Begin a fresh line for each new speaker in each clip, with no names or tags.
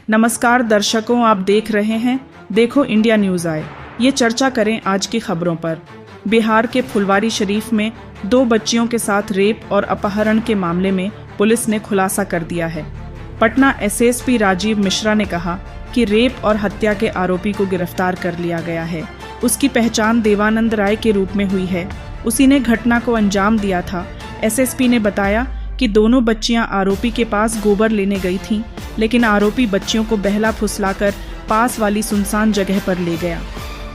नमस्कार दर्शकों, आप देख रहे हैं देखो इंडिया न्यूज़ आए। ये चर्चा करें आज की खबरों पर। बिहार के फुलवारी शरीफ में 2 बच्चियों के साथ रेप और अपहरण के मामले में पुलिस ने खुलासा कर दिया है। पटना एसएसपी राजीव मिश्रा ने कहा कि रेप और हत्या के आरोपी को गिरफ्तार कर लिया गया है। उसकी पहचान देवानंद राय के रूप में हुई है। उसी ने घटना को अंजाम दिया था। एसएसपी ने बताया कि दोनों बच्चियां आरोपी के पास गोबर लेने गई थीं, लेकिन आरोपी बच्चियों को बहला फुसलाकर पास वाली सुनसान जगह पर ले गया।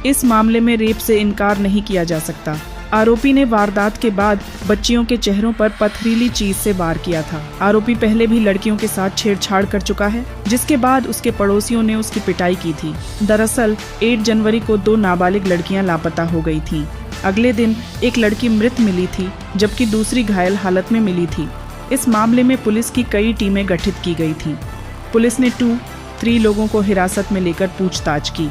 इस मामले में रेप से इनकार नहीं किया जा सकता। आरोपी ने वारदात के बाद बच्चियों के चेहरों पर पथरीली चीज से वार किया था। आरोपी पहले भी लड़कियों के साथ छेड़छाड़ कर चुका है, जिसके बाद उसके पड़ोसियों ने उसकी पिटाई की थी। दरअसल 8 जनवरी को 2 नाबालिग लड़कियां लापता हो गई थीं। अगले दिन एक लड़की मृत मिली थी, जबकि दूसरी घायल हालत में मिली थी। इस मामले में पुलिस की कई टीमें गठित की गई थीं। पुलिस ने 2-3 लोगों को हिरासत में लेकर पूछताछ की।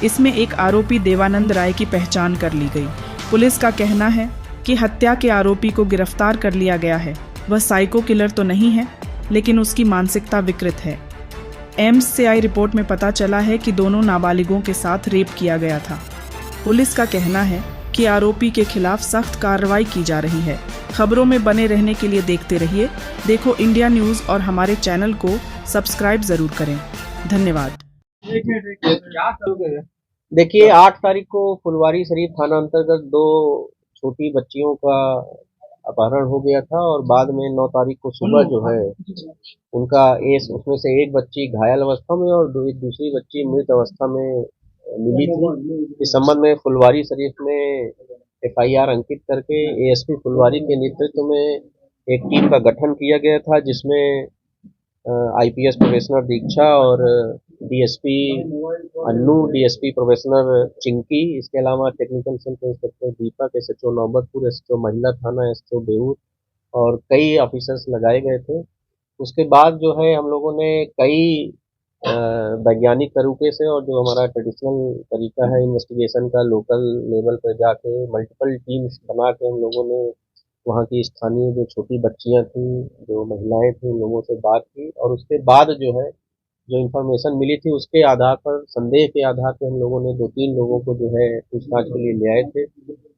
इसमें एक आरोपी देवानंद राय की पहचान कर ली गई। पुलिस का कहना है कि हत्या के आरोपी को गिरफ्तार कर लिया गया है। वह साइको किलर तो नहीं है, लेकिन उसकी मानसिकता विकृत है। एम्स से आई रिपोर्ट में पता चला है कि दोनों नाबालिगों के साथ रेप किया गया था। पुलिस का कहना है कि आरोपी के खिलाफ सख्त कार्रवाई की जा रही है। खबरों में बने रहने के लिए देखते रहिए देखो इंडिया न्यूज़ और हमारे चैनल को सब्सक्राइब जरूर करें। धन्यवाद।
देखिए 8 तारीख को फुलवारी शरीफ थाना अंतर्गत 2 छोटी बच्चियों का अपहरण हो गया था और बाद में 9 तारीख को सुबह जो है उनका उसमें से एक बच्ची घायल अवस्था में और एक दूसरी बच्ची मृत अवस्था में मिली थी। इस संबंध में फुलवारी शरीफ में एफआईआर अंकित करके एएसपी फुलवारी के नेतृत्व में एक टीम का गठन किया गया था, जिसमें आईपीएस प्रोफेसर दीक्षा और DSP Annu, DSP professor Chinki, इसके अलावा टेक्निकल सेल के इंस्पेक्टर दीपक, एसएचओ नौबतपुर, एसएचओ महिला थाना, एसएचओ बेऊर और कई ऑफिसर्स लगाए गए थे। उसके बाद जो है हम लोगों ने कई वैज्ञानिक तरीके से और जो हमारा ट्रेडिशनल तरीका है इन्वेस्टिगेशन का, लोकल लेवल पर जाके मल्टीपल टीम्स बना के हम लोगों ने वहाँ की स्थानीय जो छोटी बच्चियाँ थीं, जो महिलाएं थीं, उन लोगों से बात की और उसके बाद जो है जो इन्फॉर्मेशन मिली थी उसके आधार पर, संदेह के आधार पर हम लोगों ने 2-3 लोगों को जो है पूछताछ के लिए ले आए थे।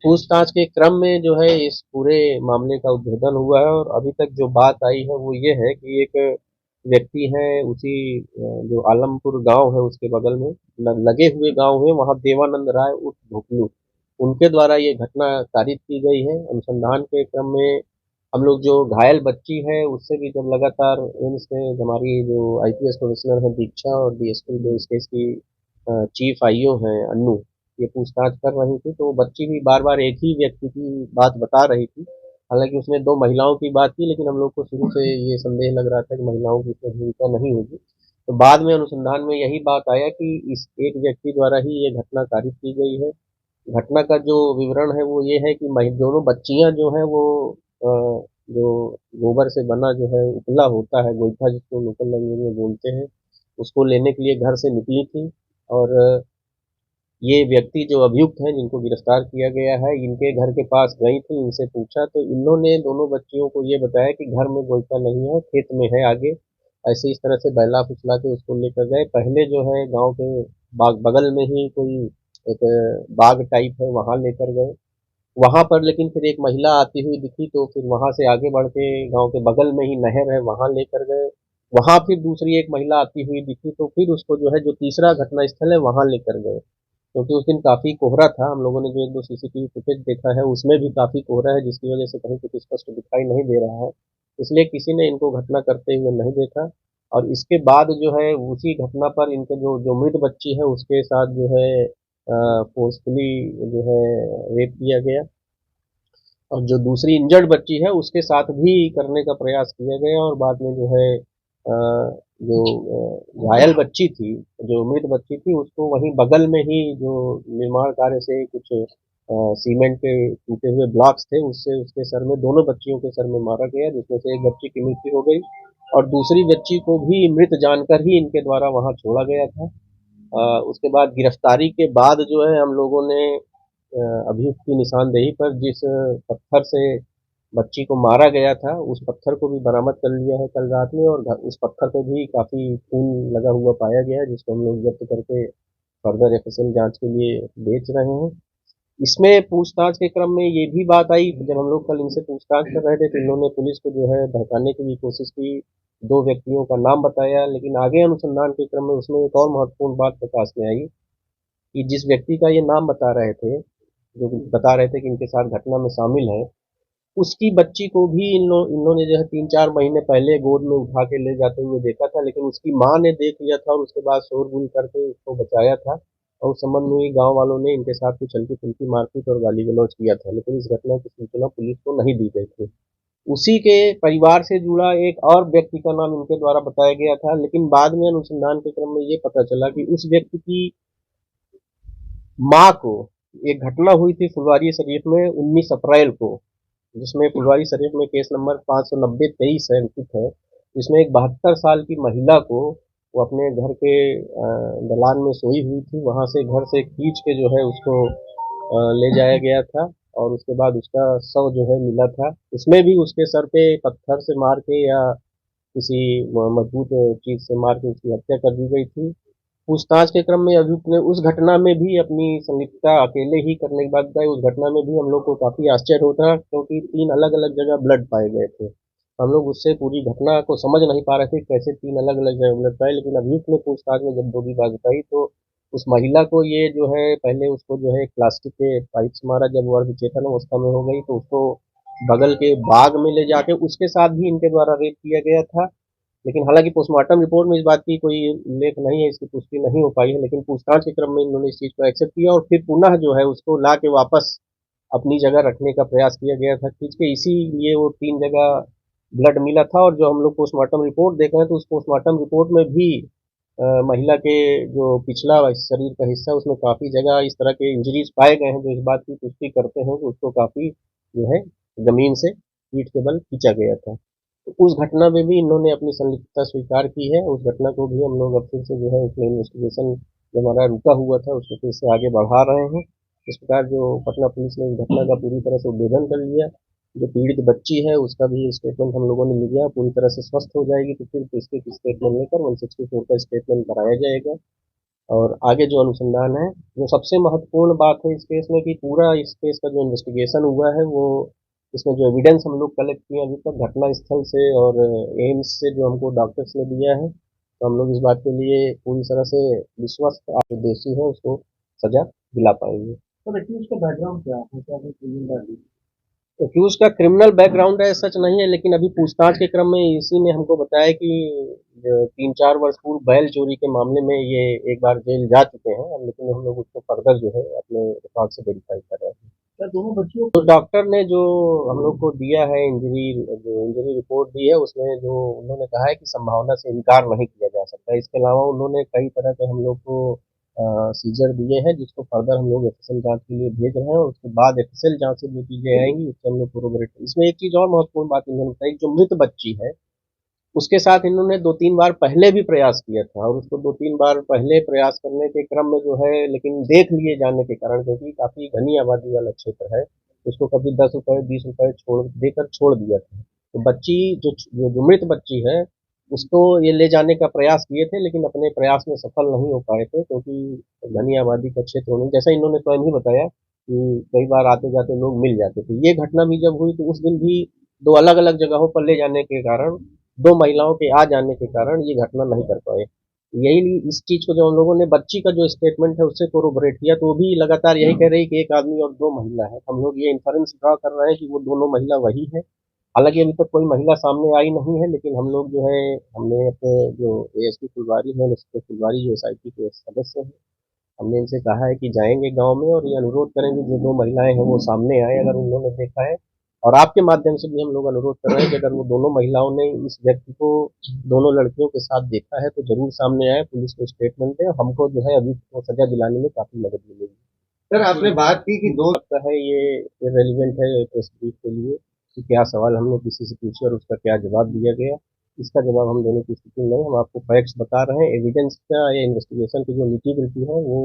पूछताछ के क्रम में जो है इस पूरे मामले का उद्भेदन हुआ है और अभी तक जो बात आई है वो ये है कि एक व्यक्ति है उसी जो आलमपुर गांव है उसके बगल में लगे हुए गांव है, वहाँ देवानंद राय उर्फ ढोकलू, उनके द्वारा ये घटना कारित की गई है। अनुसंधान के क्रम में हम लोग जो घायल बच्ची है उससे भी जब लगातार एम्स में हमारी जो आईपीएस प्रोफेसर है दीक्षा और डीएसपी जो इस केस की चीफ आईओ हैं अन्नू, ये पूछताछ कर रही थी, तो वो बच्ची भी बार बार एक ही व्यक्ति की बात बता रही थी। हालांकि उसने 2 महिलाओं की बात की, लेकिन हम लोग को शुरू से ये संदेह लग रहा था कि महिलाओं की इसमें भूमिका नहीं होगी। तो बाद में अनुसंधान में यही बात आया कि इस एक व्यक्ति द्वारा ही ये घटना कारित की गई है। घटना का जो विवरण है वो ये है कि दोनों बच्चियां जो हैं वो अ, जो गोबर से बना जो है उपला होता है, गोईठा जिसको लोकल लैंग्वेज में बोलते हैं, उसको लेने के लिए घर से निकली थी और ये व्यक्ति जो अभियुक्त हैं जिनको गिरफ्तार किया गया है, इनके घर के पास गई थी, इनसे पूछा तो इन्होंने दोनों बच्चियों को ये बताया कि घर में गोईठा नहीं है, खेत में है आगे। ऐसे इस तरह से बहला फुसला के उसको लेकर गए। पहले जो है गांव के बाग बगल में ही कोई एक बाग टाइप है, वहां लेकर गए। वहां पर लेकिन फिर एक महिला आती हुई दिखी, तो फिर वहां से आगे बढ़ के गांव के बगल में ही नहर है, वहां लेकर गए। वहां फिर दूसरी एक महिला आती हुई दिखी, तो फिर उसको जो है जो तीसरा घटना स्थल है वहां लेकर गए। क्योंकि उस दिन काफी कोहरा था, हम लोगों ने जो 1-2 सीसीटीवी फुटेज देखा है उसमें भी काफी कोहरा है, जिसकी वजह से कहीं कुछ स्पष्ट दिखाई नहीं दे रहा है, इसलिए किसी ने इनको घटना करते हुए नहीं देखा। और इसके बाद जो है उसी घटना पर इनके जो जो मृत बच्ची है उसके साथ जो है फोर्सफुली जो है रेप किया गया और जो दूसरी इंजर्ड बच्ची है उसके साथ भी करने का प्रयास किया गया और बाद में जो है जो घायल बच्ची थी, जो मृत बच्ची थी, उसको वहीं बगल में ही जो निर्माण कार्य से कुछ सीमेंट के टूटे हुए ब्लॉक्स थे उससे उसके सर में, दोनों बच्चियों के सर में मारा गया, जिसमें से एक बच्ची की मृत्यु हो गई और दूसरी बच्ची को भी मृत जानकर ही इनके द्वारा वहां छोड़ा गया था। उसके बाद गिरफ्तारी के बाद जो है हम लोगों ने अभियुक्त की निशानदेही पर जिस पत्थर से बच्ची को मारा गया था, उस पत्थर को भी बरामद कर लिया है कल रात में, और उस पत्थर पे भी काफी खून लगा हुआ पाया गया है, जिसको हम लोग जब्त करके फर्दर एफएसएल जांच के लिए भेज रहे हैं। इसमें पूछताछ के क्रम में ये भी बात आई, जब हम लोग कल इनसे पूछताछ कर रहे थे तो इन्होंने पुलिस को जो है बहकाने की भी कोशिश की, दो व्यक्तियों का नाम बताया, लेकिन आगे अनुसंधान के क्रम में उसमें एक और महत्वपूर्ण बात प्रकाश में आई कि जिस व्यक्ति का ये नाम बता रहे थे, जो बता रहे थे कि इनके साथ घटना में शामिल है, उसकी बच्ची को भी इन्होंने जो है 3-4 महीने पहले गोद में उठा के ले जाते हुए देखा था, लेकिन उसकी माँ ने देख लिया था और उसके बाद शोरगुल करके उसको बचाया था, और उस संबंध में गांव वालों ने इनके साथ कुछ हल्की फुल्की मारपीट और गाली गलौज किया था, लेकिन इस घटना की सूचना पुलिस को नहीं दी गई थी। उसी के परिवार से जुड़ा एक और व्यक्ति का नाम इनके द्वारा बताया गया था, लेकिन बाद में अनुसंधान के क्रम में ये पता चला कि उस व्यक्ति की माँ को एक घटना हुई थी फुलवारी शरीफ में 19 अप्रैल को, जिसमें फुलवारी शरीफ में केस नंबर 590-23 है अंकित है, जिसमें एक 72 साल की महिला को वो अपने घर के दलान में सोई हुई थी, वहां से घर से खींच के जो है उसको ले जाया गया था, और उसके बाद उसका शव जो है मिला था। उसमें भी उसके सर पे पत्थर से मार के या किसी मजबूत चीज से मार के उसकी हत्या कर दी गई थी। पूछताछ के क्रम में अभियुक्त ने उस घटना में भी अपनी संलिप्तता अकेले ही करने की बात बताई। उस घटना में भी हम लोग को काफी आश्चर्य होता, क्योंकि 3 अलग-अलग जगह ब्लड पाए गए थे। हम लोग उससे पूरी घटना को समझ नहीं पा रहे थे कैसे 3 अलग-अलग जगह ब्लड पाए, लेकिन अभियुक्त ने पूछताछ में जब पूरी बात बताई तो उस महिला को ये जो है पहले उसको जो है प्लास्टिक के पाइप से मारा, जब वो चेतन अवस्था में हो गई तो उसको बगल के बाग में ले जाके उसके साथ भी इनके द्वारा रेप किया गया था। लेकिन हालांकि पोस्टमार्टम रिपोर्ट में इस बात की कोई उल्लेख नहीं है, इसकी पुष्टि नहीं हो पाई है, लेकिन पूछताछ के क्रम में इन्होंने इस चीज को एक्सेप्ट किया और फिर पुनः जो है उसको ला के वापस अपनी जगह रखने का प्रयास किया गया था खींच के, इसीलिए वो 3 जगह ब्लड मिला था। और जो हम लोग पोस्टमार्टम रिपोर्ट देख रहे हैं तो उस पोस्टमार्टम रिपोर्ट में भी महिला के जो पिछला शरीर का हिस्सा उसमें काफी जगह इस तरह के इंजरीज पाए गए हैं, जो इस बात की पुष्टि करते हैं कि उसको काफी जो है जमीन से पीठ के बल खींचा गया था। तो उस घटना में भी इन्होंने अपनी संलिप्तता स्वीकार की है। उस घटना को भी हम लोग अब फिर से जो है उसमें इन्वेस्टिगेशन जो हमारा रुका हुआ था उसको फिर से आगे बढ़ा रहे हैं। इस प्रकार जो पटना पुलिस ने इस घटना का पूरी तरह से उद्भेदन कर लिया। जो पीड़ित बच्ची है उसका भी स्टेटमेंट हम लोगों ने लिया, पूरी तरह से स्वस्थ हो जाएगी तो फिर इसके स्टेटमेंट लेकर 164 का स्टेटमेंट कराया जाएगा। और आगे जो अनुसंधान है, जो सबसे महत्वपूर्ण बात है इस केस में कि पूरा इस केस का जो इन्वेस्टिगेशन हुआ है वो, इसमें जो एविडेंस हम लोग कलेक्ट किए अभी तक घटना स्थल से और एम्स से जो हमको डॉक्टर्स ने दिया है, तो हम लोग इस बात के लिए पूरी तरह से विश्वस्त जो दोषी है उसको सजा दिला पाएंगे। तो देखिए उसका बैकग्राउंड क्या है, क्या एक्यूज का क्रिमिनल बैकग्राउंड है सच नहीं है, लेकिन अभी पूछताछ के क्रम में इसी ने हमको बताया कि 3-4 वर्ष पूर्व बैल चोरी के मामले में ये एक बार जेल जा चुके हैं, लेकिन हम लोग उसको फर्दर जो है अपने रिकॉर्ड से वेरीफाई कर रहे हैं। क्या दोनों बच्चियों तो डॉक्टर ने जो हम लोग को दिया है इंजरी रिपोर्ट दी है, उसमें जो उन्होंने कहा है कि संभावना से इनकार नहीं किया जा सकता। इसके अलावा उन्होंने कई तरह के हम लोग को सीजर दिए हैं, जिसको फर्दर हम लोग एफएसएल जांच के लिए भेज रहे हैं, और उसके बाद एफएसएल जांच से जो चीजें आएंगी उससे हम लोग कोरोबोरेट। इसमें एक चीज और महत्वपूर्ण बात इन्होंने बताई, जो मृत बच्ची है उसके साथ इन्होंने 2-3 बार पहले भी प्रयास किया था, और उसको 2-3 बार पहले प्रयास करने के क्रम में जो है, लेकिन देख लिए जाने के कारण, क्योंकि काफी घनी आबादी वाला क्षेत्र है, उसको कभी 10 रुपए 20 रुपए छोड़ दिया था। तो बच्ची जो मृत बच्ची है उसको ये ले जाने का प्रयास किए थे, लेकिन अपने प्रयास में सफल नहीं हो पाए थे, क्योंकि घनी आबादी का क्षेत्र होने, जैसा इन्होंने स्वयं ही बताया कि कई बार आते जाते लोग मिल जाते थे। ये घटना भी जब हुई तो उस दिन भी 2 अलग-अलग जगहों पर ले जाने के कारण, 2 महिलाओं के आ जाने के कारण ये घटना नहीं कर पाए। यही इस चीज को जो हम लोगों ने बच्ची का जो स्टेटमेंट है उससे कोरोबोरेट किया, तो वो भी लगातार यही कह रही कि एक आदमी और 2 महिला है। हम लोग ये इन्फरेंस ड्रा कर रहे हैं कि वो दोनों महिला वही है। हालांकि अभी तक कोई महिला सामने आई नहीं है, लेकिन हम लोग जो है हमने अपने जो एएसपी फुलवारी है, एसपी फुलवारी जो एसआईटी के सदस्य हैं, हमने इनसे कहा है कि जाएंगे गांव में और ये अनुरोध करेंगे जो 2 महिलाएं हैं वो सामने आए अगर उन्होंने देखा है। और आपके माध्यम से भी हम लोग अनुरोध कर रहे हैं कि अगर वो दोनों महिलाओं ने इस व्यक्ति को दोनों लड़कियों के साथ देखा है तो जरूर सामने आए, पुलिस को स्टेटमेंट दें, हमको जो है अभी तो सजा दिलाने में काफी मदद मिलेगी। सर आपने बात की कि 2 लगता है ये इरेलीवेंट है प्रेस ब्रीफ के लिए कि क्या सवाल हमने किसी से पूछे और उसका क्या जवाब दिया गया। इसका जवाब हम देने की स्थिति में नहीं, हम आपको फैक्ट्स बता रहे हैं। एविडेंस का या इन्वेस्टिगेशन की जो निटिग्रिटी है वो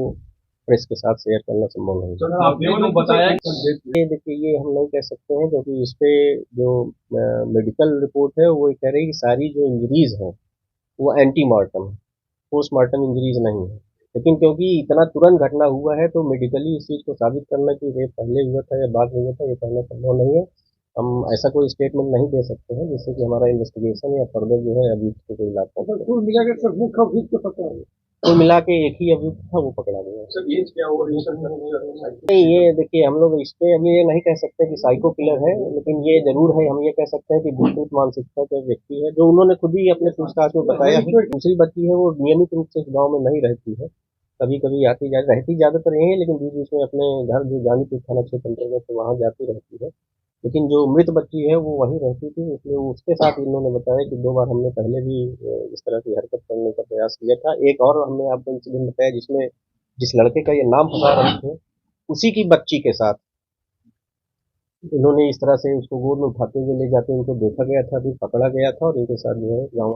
प्रेस के साथ शेयर करना संभव नहीं है।
आपने जो बताया
ये देखिए, ये हम नहीं कह सकते हैं क्योंकि इस पे जो मेडिकल रिपोर्ट है वो ये कह रही है कि सारी जो इंजरीज हैं वो एंटीमार्टम है, पोस्टमार्टम इंजरीज नहीं है। लेकिन क्योंकि इतना तुरंत घटना हुआ है तो मेडिकली इस चीज़ को साबित करना कि रेप पहले हुआ था या बाद में हुआ था ये कहना संभव नहीं है। हम ऐसा कोई स्टेटमेंट नहीं दे सकते हैं जिससे कि हमारा इन्वेस्टिगेशन या फर्दर जो है अभियुक्त को कोई लाभ पहुंचे।
कुल मिला के सर मुख्य अभियुक्त को पकड़ा गया।
कुल मिला के एक ही अभियुक्त था, वो पकड़ा गया।
सर एज क्या होगा
नहीं, ये देखिए, हम लोग इस पे अभी ये नहीं कह सकते कि साइको किलर है, लेकिन ये जरूर है, हम ये कह सकते हैं कि विकृत मानसिकता का व्यक्ति है, जो उन्होंने खुद ही अपने पूछताछ में बताया है। दूसरी बच्ची है वो नियमित रूप से इस गाँव में नहीं रहती है, कभी कभी आती जा रहती ज़्यादातर यही है, लेकिन बीच बीच में अपने घर जो जानीपुर थाना क्षेत्र अंतर्गत है वहाँ जाती रहती है। लेकिन जो मृत बच्ची है वो वहीं रहती थी, इसलिए उसके साथ इन्होंने बताया कि 2 बार हमने पहले भी इस तरह की हरकत करने का प्रयास किया था। एक और हमने आपको इंसिडेंट बताया जिसमें जिस लड़के का ये नाम फंसा रहे थे, उसी की बच्ची के साथ इन्होंने इस तरह से उसको गोद में उठाते हुए ले जाते उनको देखा गया था, फिर पकड़ा गया था और इनके साथ जो है गाँव